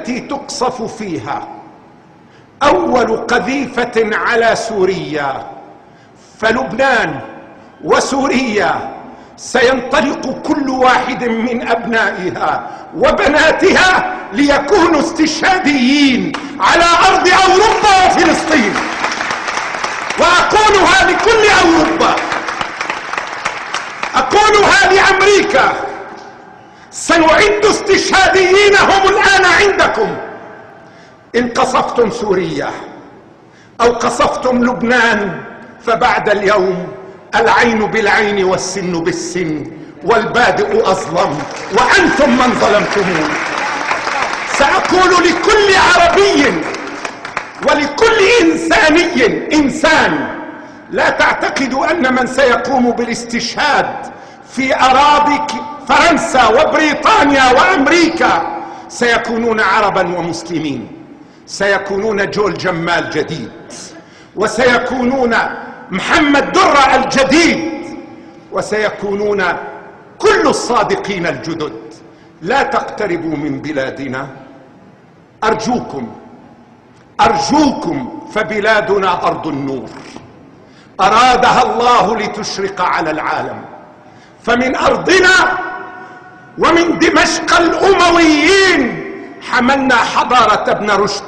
التي تقصف فيها أول قذيفة على سوريا، فلبنان وسوريا سينطلق كل واحد من أبنائها وبناتها ليكونوا استشهاديين على أرض أوروبا وفلسطين. وأقولها لكل أوروبا، أقولها لأمريكا، سنعد استشهاديين هم الآن عندكم. إن قصفتم سوريا أو قصفتم لبنان فبعد اليوم العين بالعين والسن بالسن والبادئ أظلم وأنتم من ظلمتمون. سأقول لكل عربي ولكل إنسان لا تعتقدوا أن من سيقوم بالاستشهاد في أراضي فرنسا وبريطانيا وأمريكا سيكونون عربا ومسلمين، سيكونون جول جمال جديد، وسيكونون محمد درة الجديد، وسيكونون كل الصادقين الجدد. لا تقتربوا من بلادنا أرجوكم أرجوكم، فبلادنا أرض النور أرادها الله لتشرق على العالم. فمن أرضنا ومن دمشق الأمويين حملنا حضارة ابن رشد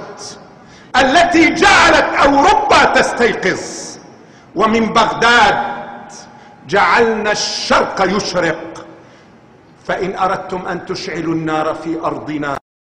التي جعلت أوروبا تستيقظ، ومن بغداد جعلنا الشرق يشرق. فإن أردتم أن تشعلوا النار في أرضنا